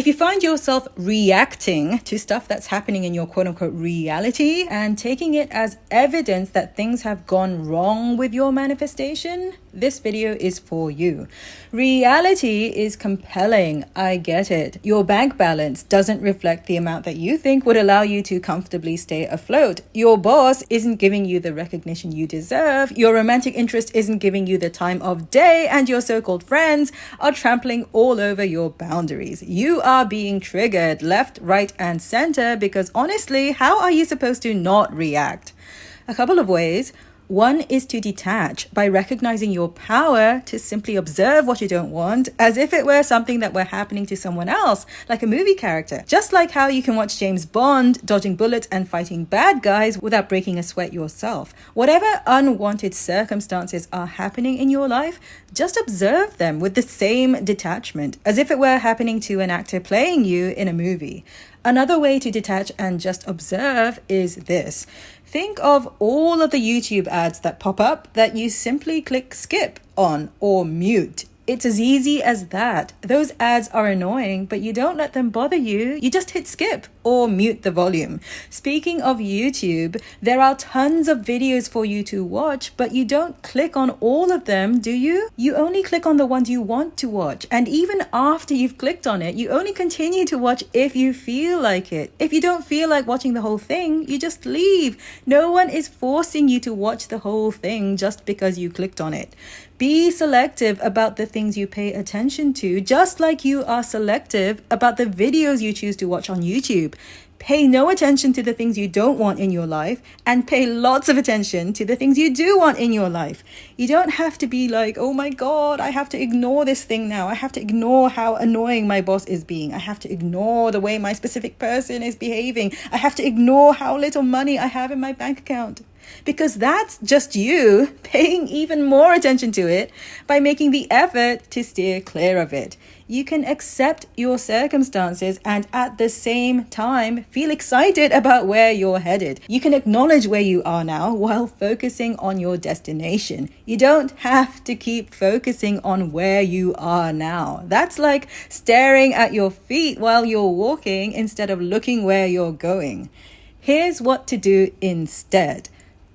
If you find yourself reacting to stuff that's happening in your quote-unquote reality and taking it as evidence that things have gone wrong with your manifestation, this video is for you. Reality is compelling, I get it. Your bank balance doesn't reflect the amount that you think would allow you to comfortably stay afloat. Your boss isn't giving you the recognition you deserve. Your romantic interest isn't giving you the time of day, and your so-called friends are trampling all over your boundaries. You are being triggered left, right, and center because honestly, how are you supposed to not react? A couple of ways. One is to detach by recognizing your power to simply observe what you don't want as if it were something that were happening to someone else, like a movie character. Just like how you can watch James Bond dodging bullets and fighting bad guys without breaking a sweat yourself. Whatever unwanted circumstances are happening in your life, just observe them with the same detachment as if it were happening to an actor playing you in a movie. Another way to detach and just observe is this. Think of all of the YouTube ads that pop up that you simply click skip on or mute. It's as easy as that. Those ads are annoying, but you don't let them bother you. You just hit skip or mute the volume. Speaking of YouTube, there are tons of videos for you to watch, but you don't click on all of them, do you? You only click on the ones you want to watch. And even after you've clicked on it, you only continue to watch if you feel like it. If you don't feel like watching the whole thing, you just leave. No one is forcing you to watch the whole thing just because you clicked on it. Be selective about the things you pay attention to, just like you are selective about the videos you choose to watch on YouTube. Pay no attention to the things you don't want in your life and pay lots of attention to the things you do want in your life. You don't have to be like, oh my God, I have to ignore this thing now. I have to ignore how annoying my boss is being. I have to ignore the way my specific person is behaving. I have to ignore how little money I have in my bank account. Because that's just you paying even more attention to it by making the effort to steer clear of it. You can accept your circumstances and at the same time feel excited about where you're headed. You can acknowledge where you are now while focusing on your destination. You don't have to keep focusing on where you are now. That's like staring at your feet while you're walking instead of looking where you're going. Here's what to do instead.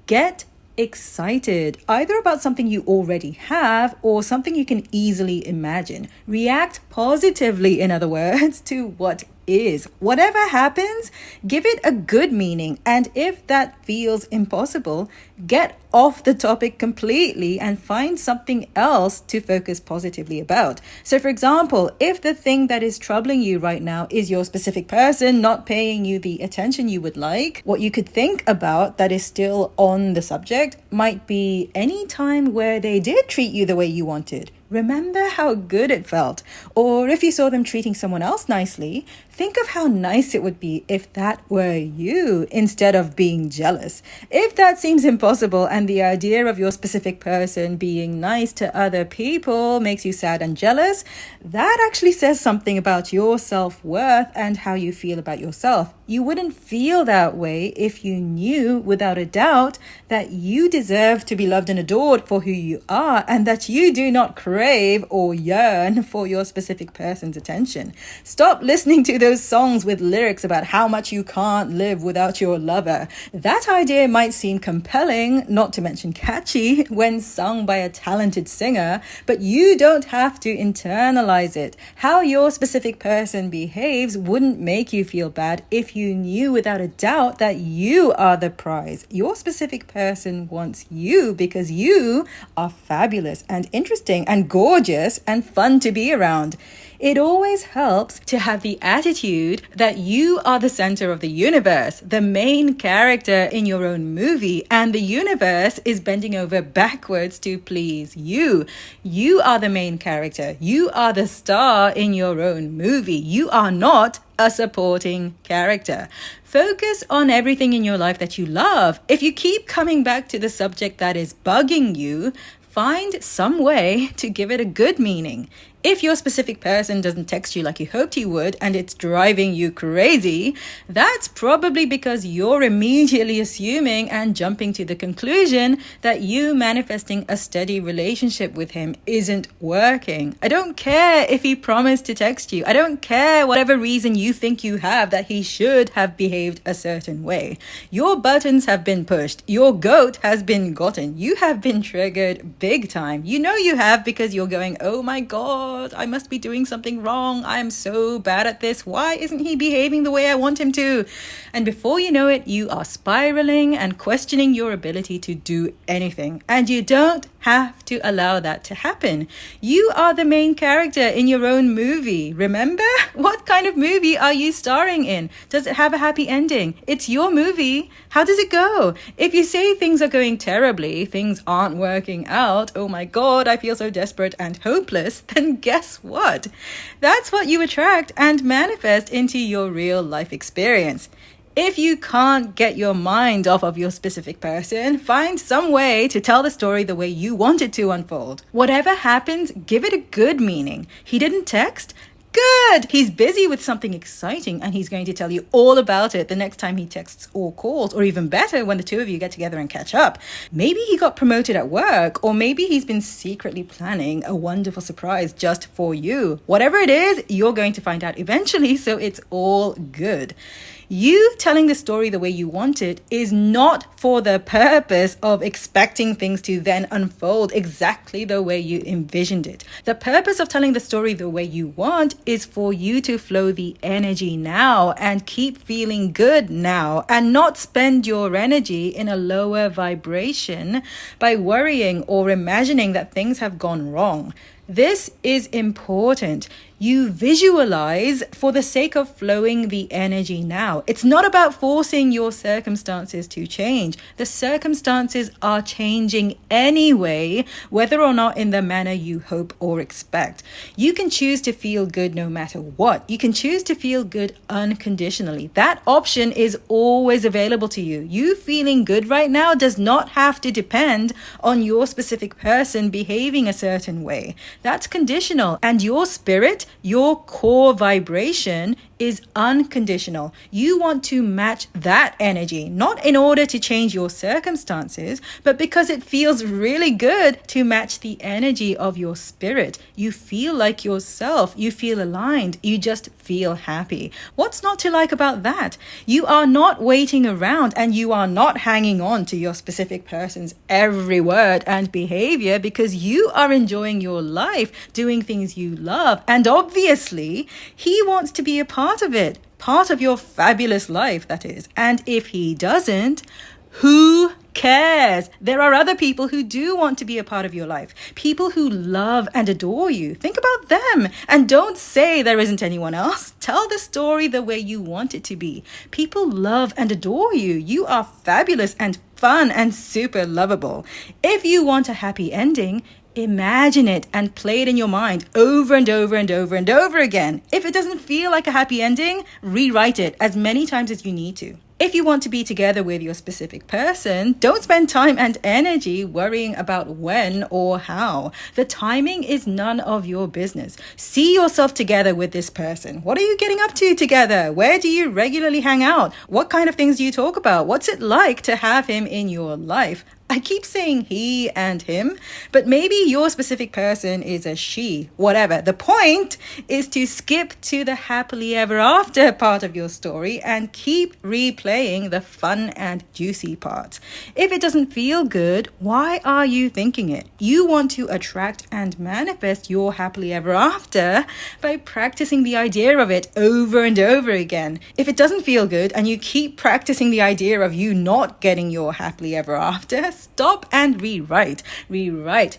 Get excited, either about something you already have or something you can easily imagine. React positively, in other words, to what is. Whatever happens, give it a good meaning. And if that feels impossible, get off the topic completely and find something else to focus positively about. So for example, if the thing that is troubling you right now is your specific person not paying you the attention you would like, what you could think about that is still on the subject might be any time where they did treat you the way you wanted. Remember how good it felt. Or if you saw them treating someone else nicely, think of how nice it would be if that were you instead of being jealous. If that seems impossible and the idea of your specific person being nice to other people makes you sad and jealous, that actually says something about your self-worth and how you feel about yourself. You wouldn't feel that way if you knew without a doubt that you deserve to be loved and adored for who you are and that you do not crave or yearn for your specific person's attention. Stop listening to those songs with lyrics about how much you can't live without your lover. That idea might seem compelling, not to mention catchy, when sung by a talented singer, but you don't have to internalize it. How your specific person behaves wouldn't make you feel bad if you knew without a doubt that you are the prize. Your specific person wants you because you are fabulous and interesting and gorgeous and fun to be around. It always helps to have the attitude that you are the center of the universe, the main character in your own movie, and the universe is bending over backwards to please you. You are the main character. You are the star in your own movie. You are not a supporting character. Focus on everything in your life that you love. If you keep coming back to the subject that is bugging you, find some way to give it a good meaning. If your specific person doesn't text you like you hoped he would and it's driving you crazy, that's probably because you're immediately assuming and jumping to the conclusion that you manifesting a steady relationship with him isn't working. I don't care if he promised to text you. I don't care whatever reason you think you have that he should have behaved a certain way. Your buttons have been pushed. Your goat has been gotten. You have been triggered big time. You know you have, because you're going, oh my God, I must be doing something wrong. I am so bad at this. Why isn't he behaving the way I want him to? And before you know it, you are spiraling and questioning your ability to do anything. And you don't have to allow that to happen. You are the main character in your own movie. Remember? What kind of movie are you starring in? Does it have a happy ending? It's your movie. How does it go? If you say things are going terribly, things aren't working out, oh my God, I feel so desperate and hopeless, then guess what? That's what you attract and manifest into your real life experience. If you can't get your mind off of your specific person, find some way to tell the story the way you want it to unfold. Whatever happens, give it a good meaning. He didn't text? Good! He's busy with something exciting and he's going to tell you all about it the next time he texts or calls, or even better, when the two of you get together and catch up. Maybe he got promoted at work, or maybe he's been secretly planning a wonderful surprise just for you. Whatever it is, you're going to find out eventually, so it's all good. You telling the story the way you want it is not for the purpose of expecting things to then unfold exactly the way you envisioned it. The purpose of telling the story the way you want is for you to flow the energy now and keep feeling good now, and not spend your energy in a lower vibration by worrying or imagining that things have gone wrong. This is important. You visualize for the sake of flowing the energy now. It's not about forcing your circumstances to change. The circumstances are changing anyway, whether or not in the manner you hope or expect. You can choose to feel good no matter what. You can choose to feel good unconditionally. That option is always available to you. You feeling good right now does not have to depend on your specific person behaving a certain way. That's conditional, and your spirit, your core vibration, is unconditional. You want to match that energy, not in order to change your circumstances, but because it feels really good to match the energy of your spirit. You feel like yourself. You feel aligned. You just feel happy. What's not to like about that? You are not waiting around, and you are not hanging on to your specific person's every word and behavior, because you are enjoying your life, doing things you love, and obviously he wants to be a part of it, part of your fabulous life, that is. And if he doesn't, who cares? There are other people who do want to be a part of your life, people who love and adore you. Think about them, and don't say there isn't anyone else. Tell the story the way you want it to be. People love and adore you. You are fabulous and fun and super lovable. If you want a happy ending, imagine it and play it in your mind over and over and over and over again. If it doesn't feel like a happy ending, rewrite it as many times as you need to. If you want to be together with your specific person, don't spend time and energy worrying about when or how. The timing is none of your business. See yourself together with this person. What are you getting up to together? Where do you regularly hang out? What kind of things do you talk about? What's it like to have him in your life? I keep saying he and him, but maybe your specific person is a she. Whatever. The point is to skip to the happily ever after part of your story and keep replaying the fun and juicy parts. If it doesn't feel good, why are you thinking it? You want to attract and manifest your happily ever after by practicing the idea of it over and over again. If it doesn't feel good and you keep practicing the idea of you not getting your happily ever after, stop and rewrite. Rewrite.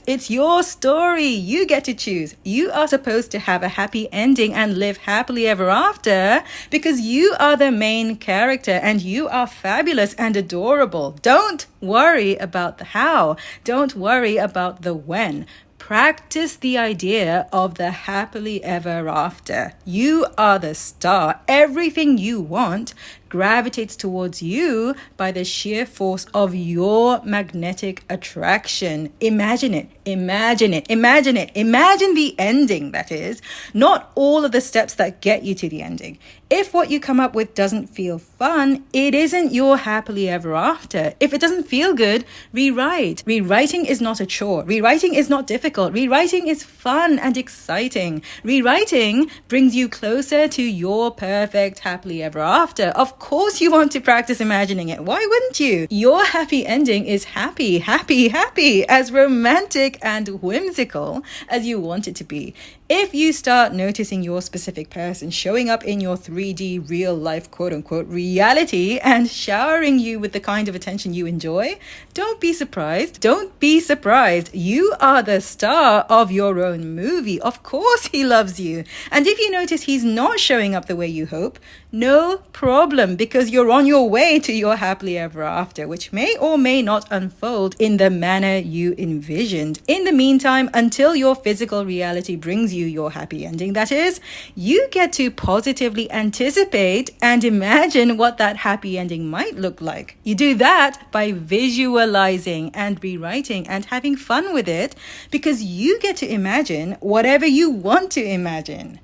It's your story. You get to choose. You are supposed to have a happy ending and live happily ever after because you are the main character and you are fabulous and adorable. Don't worry about the how. Don't worry about the when. Practice the idea of the happily ever after. You are the star. Everything you want gravitates towards you by the sheer force of your magnetic attraction. Imagine it. Imagine it. Imagine it. Imagine the ending, that is, not all of the steps that get you to the ending. If what you come up with doesn't feel fun, it isn't your happily ever after. If it doesn't feel good, rewrite. Rewriting is not a chore. Rewriting is not difficult. Rewriting is fun and exciting. Rewriting brings you closer to your perfect happily ever after. Of course you want to practice imagining it. Why wouldn't you? Your happy ending is happy, happy, happy, as romantic and whimsical as you want it to be. If you start noticing your specific person showing up in your 3D real life quote unquote reality and showering you with the kind of attention you enjoy, don't be surprised. Don't be surprised. You are the star of your own movie. Of course he loves you. And if you notice he's not showing up the way you hope, no problem, because you're on your way to your happily ever after, which may or may not unfold in the manner you envisioned. In the meantime, until your physical reality brings you your happy ending, that is, you get to positively anticipate and imagine what that happy ending might look like. You do that by visualizing and rewriting and having fun with it, because you get to imagine whatever you want to imagine.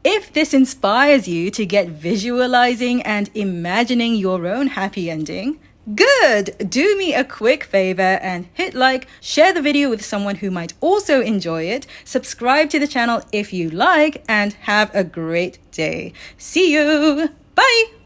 If this inspires you to get visualizing and imagining your own happy ending, good! Do me a quick favor and hit like, share the video with someone who might also enjoy it, subscribe to the channel if you like, and have a great day. See you! Bye!